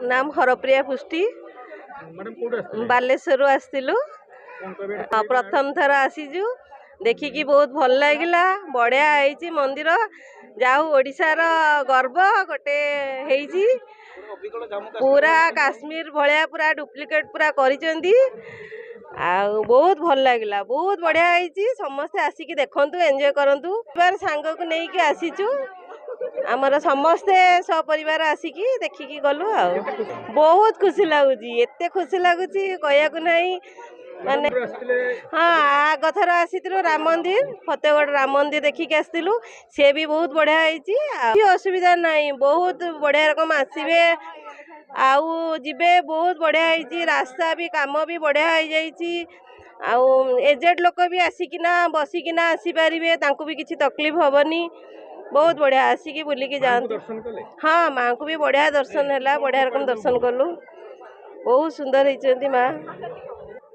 नाम हरप्रिया पुष्टि बालेश्वर आसलु प्रथम थर आसीजु देखिकी बहुत भल लगिला बढ़िया है मंदिर जाऊ ओडिशार गर्व गोटे हेजी पूरा काश्मीर भाया पूरा डुप्लिकेट पूरा करिसेंती बहुत भल लगिला बहुत बढ़िया है समस्ते आसिकी देखंतु एंजॉय करंतु सांग को लेकिन आसीचु आमर समस्ते सपरिवार आसिकी देखिकी गलु आ बहुत खुशी लगुच एत खुशी लगुच कहू नहीं माने हाँ आग थर आसी राम मंदिर फतेहगढ़ राम मंदिर देखिक आसलु सी भी बहुत बढ़िया है असुविधा नहीं बहुत बढ़िया रकम आसबे आउ जीवे बहुत बढ़िया है रास्ता भी काम भी बढ़िया हो एजेड लोक भी आसिकिना बसिकिना आसीपारे भी किसी तकलीफ हेनी बहुत बढ़िया आसिकी बुलिकी जातु हाँ माँ को भी बढ़िया दर्शन है बढ़िया रकम दर्शन कलु बहुत सुंदर होती माँ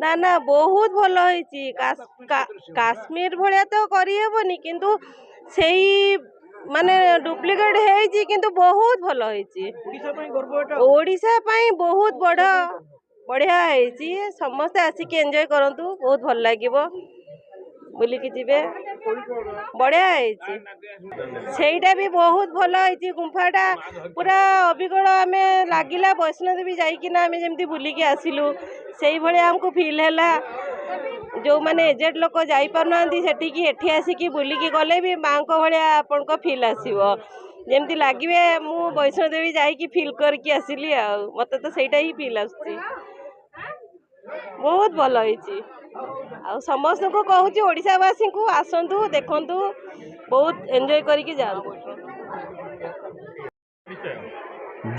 ना ना बहुत भल होती काश्मीर भाया तो करहबनी किंतु सेही माने डुप्लिकेट है किंतु बहुत भल होती ओडिशा बहुत बढ़िया है समस्ते आसिक एंजॉय करंतु बहुत भल लगे बुलिकी जीवे बढ़िया है भी बहुत भल है गुंफाटा पूरा अभिगढ़ आम लगिला वैष्णो देवी जाइकिना आम जमी बुलिकी आसिलु से भाया आमको फिल है जो मैंने एजेड लोक जापारना से आसिकी बुलिकी गले भी माँ को भाया आपण फिल आसो जमती लगे मु वैष्णो देवी जाइकी फिल करके आसिली मत तो सहीटा ही फिल आस बहुत भल होती आ समस्त को कहूँ ओडिशावासी को आसतु देखंतु बहुत एंजॉय करके जातु।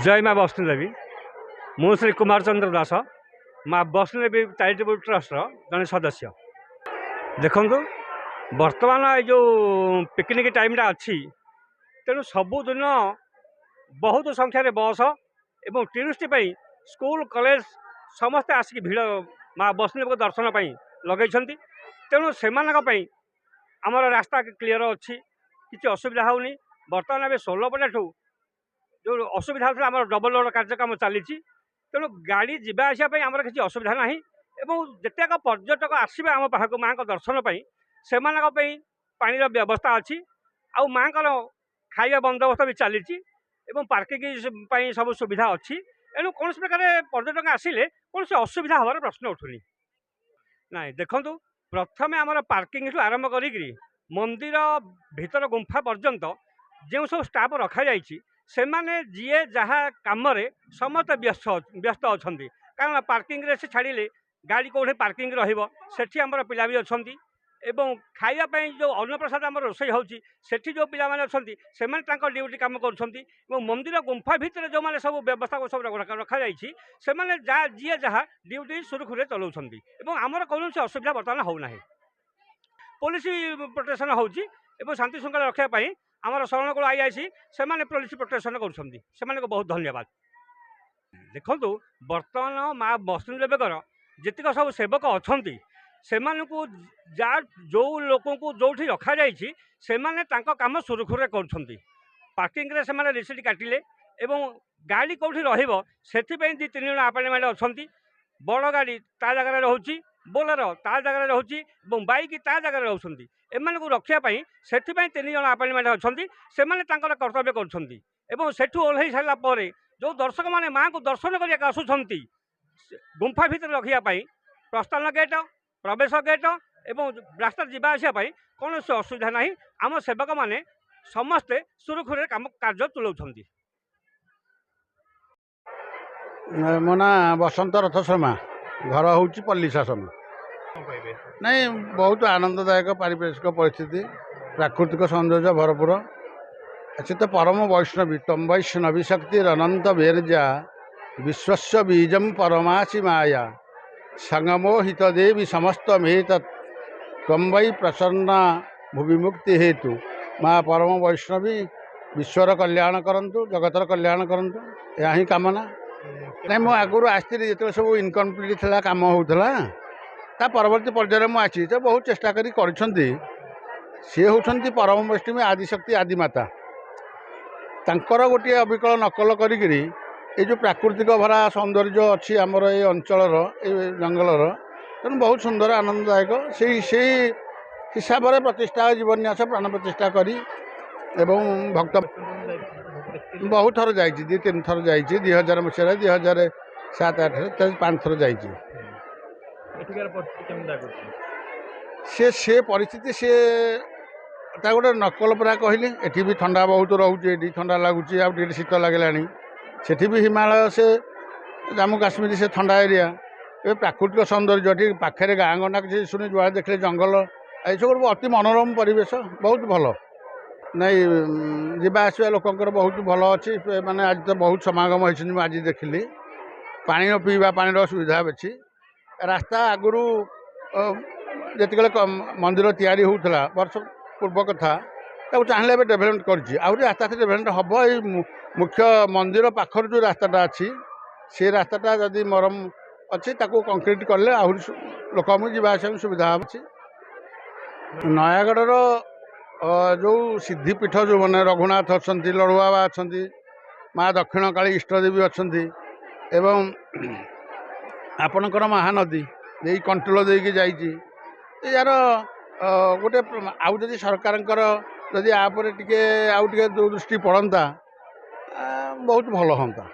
जय माँ वैष्णो देवी मु श्री कुमार चंद्र दास माँ वैष्णो देवी चैरिटेबल ट्रस्ट जड़े सदस्य देखु बर्तमान जो पिकनिक टाइमटा अच्छी तेणु सबुदिन बहुत संख्यार बस एवं टूरिस्ट स्कूल कॉलेज समस्ते आसिक भिड़ माँ वैष्णो देवी दर्शन लगे तेणु से आमर रास्ता क्लीयर अच्छी किसी असुविधा होनी बर्तमान ए 16 पटा जो असुविधा था आम डबल रोड कार्यक्रम चली तेणु गाड़ी जावा आसापी आमर किसी असुविधा ना एवं जितेक पर्यटक आसवे आम पाक माँ दर्शन से पानी व्यवस्था अच्छी आउ माँ खाଇବା बंदोबस्त भी चली पार्किंग सब सुविधा अच्छी एणु कौन प्रकार पर्यटक आसिले कौन से असुविधा हमारे प्रश्न उठुनी ना देखु प्रथम आम पार्किंग आरंभ करी मंदिर भीतर गुंफा पर्यंत जो सब स्टाफ रखा जाइए से माने जी जहाँ कम समस्त व्यस्त अच्छा कारण पार्किंग से छाड़े गाड़ी कौटे पार्किंग रही आमर पिला भी अच्छा एवं खावाई जो अन्नप्रसाद आम रोषे होती जो पिला अच्छा से ड्यूटी कम कर मंदिर गुंफा भितर जो मैंने सब व्यवस्था सब रखा जाए जी जहाँ ड्यूटी सुरुखुरे चलाउछंती एवं आमर कौन से असुविधा बर्तमान होना पुलिस प्रोटेक्शन होची शांति श्रृंखला रखापी आमर शरणकूल आईआईसी से पुलिस प्रोटेक्शन कर बहुत धन्यवाद देखु बर्तमान माँ वैष्णो देवीकर जितक सब सेवक अच्छा से जो लोक को जो रखा जाने कम सुरुखुरे कर पार्किंग से रिसीट काटिले एवं गाड़ी कौटी रही 2-3 जन आपार्टमेंट अच्छा बड़ गाड़ी ता जगह रोचे बोलेरो ता जगह रोचे बाइक ता जगह रोचे एम को रखापी से 3 जन आपार्टमेंट अच्छा से कर्तव्य कर ओह्ल सारापर जो दर्शक मैंने माँ को दर्शन करने आसुँच गुंफा भर रखापी प्रस्थान गेट प्रवेश गेट एवं रास्ता जावा आसापी कौन से असुविधा ना आम सेवक मैंने समस्ते सुरुखुरे काम कार्य तुलाऊँच। मो ना बसंत रथ शर्मा घर हूँ पल्ली शासन नहीं बहुत आनंददायक पारिपार्श्विक परिस्थिति प्राकृतिक सौंदर्य भरपूर अच्छे तो परम वैष्णवी तम वैष्णवी शक्ति अनंत बेरजा विश्वस्य बीजम परमासी माया संगमो हित देवी समस्त मेत तम वै प्रसन्ना भूविमुक्ति हेतु माँ परम वैष्णवी विश्वर कल्याण करंतु जगतर कल्याण करंतु या ही कामना नहीं मु आगुरी आसती जो सब इनकम्प्लीट था कम होता ता परवर्ती पर्यायर मुझे आसी तो बहुत चेष्टा करी सी होती परम वैष्णवी आदिशक्ति आदिमाता तांकर गोटे अविकल नकल करी এই ଯେଉଁ ପ୍ରାକୃତିକ ଭରା ସୌନ୍ଦର୍ଯ୍ୟ ଅଛି ଆମର ଏଇ ଅଞ୍ଚଳର ଏଇ ଜଙ୍ଗଲର, ତେଣୁ ବହୁତ ସୁନ୍ଦର ଆନନ୍ଦଦାୟକ। ସେଇ ହିସାବରେ ପ୍ରତିଷ୍ଠା ଜୀବନ୍ୟାସ ପ୍ରାଣ ପ୍ରତିଷ୍ଠା କରି ଏବଂ ଭକ୍ତ ବହୁତ ଥର ଯାଇଛି, 2-3 ଥର ଯାଇଛି। 2000 ମସିହାରେ, 2007-8ରେ 5 ଥର ଯାଇଛି। ସେ ପରିସ୍ଥିତି ତା ଗୋଟେ ନକଲ ପୁରା କହିଲି। ଏଠି ବି ଥଣ୍ଡା ବହୁତ ରହୁଛି, ଏଠି ଥଣ୍ଡା ଲାଗୁଛି, ଆଉ ଟିକେ ଶୀତ ଲାଗିଲାଣି। ସେଠି ବି ହିମାଳୟ, ସେ ଜାମ୍ମୁ କାଶ୍ମୀର, ସେ ଥଣ୍ଡା ଏରିଆ। ଏବେ ପ୍ରାକୃତିକ ସୌନ୍ଦର୍ଯ୍ୟ, ଏଠି ପାଖରେ ଗାଁ ଗଣ୍ଡା କିଛି ଶୁଣି ଯୁଆଡ଼େ ଦେଖିଲେ ଜଙ୍ଗଲ, ଏସବୁ ଅତି ମନୋରମ ପରିବେଶ, ବହୁତ ଭଲ। ନାଇଁ ଯିବା ଆସିବା ଲୋକଙ୍କର ବହୁତ ଭଲ ଅଛି। ମାନେ ଆଜି ତ ବହୁତ ସମାଗମ ହେଇଛନ୍ତି, ମୁଁ ଆଜି ଦେଖିଲି। ପାଣି ପିଇବା ପାଣିର ସୁବିଧା ଅଛି। ରାସ୍ତା ଆଗରୁ ଯେତେବେଳେ ମନ୍ଦିର ତିଆରି ହେଉଥିଲା ବର୍ଷ ପୂର୍ବ କଥା, ତାକୁ ଚାହିଁଲେ ଏବେ ଡେଭଲପମେଣ୍ଟ କରିଛି। ଆହୁରି ଆସ୍ତେ ଆସ୍ତେ ଡେଭଲପମେଣ୍ଟ ହେବ। ଏଇ ମୁଖ୍ୟ ମନ୍ଦିର ପାଖରୁ ଯେଉଁ ରାସ୍ତାଟା ଅଛି, ସେ ରାସ୍ତାଟା ଯଦି ମରମ ଅଛି, ତାକୁ କଂକ୍ରିଟ କଲେ ଆହୁରି ଲୋକଙ୍କୁ ଯିବା ଆସିବାକୁ ସୁବିଧା ଅଛି। ନୟାଗଡ଼ର ଯେଉଁ ସିଦ୍ଧିପୀଠ, ଯେଉଁମାନେ ରଘୁନାଥ ଅଛନ୍ତି, ଲଡ଼ୁବାବା ଅଛନ୍ତି, ମା ଦକ୍ଷିଣକାଳୀ ଇଷ୍ଟଦେବୀ ଅଛନ୍ତି, ଏବଂ ଆପଣଙ୍କର ମହାନଦୀ ଏଇ କଣ୍ଟ୍ରୋଲ ଦେଇକି ଯାଇଛି। ଏହାର ଗୋଟେ ଆଉ ଯଦି ସରକାରଙ୍କର ଯଦି ଆ ଉପରେ ଟିକେ ଆଉ ଟିକେ ଦୃଷ୍ଟି ପଡ଼ନ୍ତା, ବହୁତ ଭଲ ହୁଅନ୍ତା।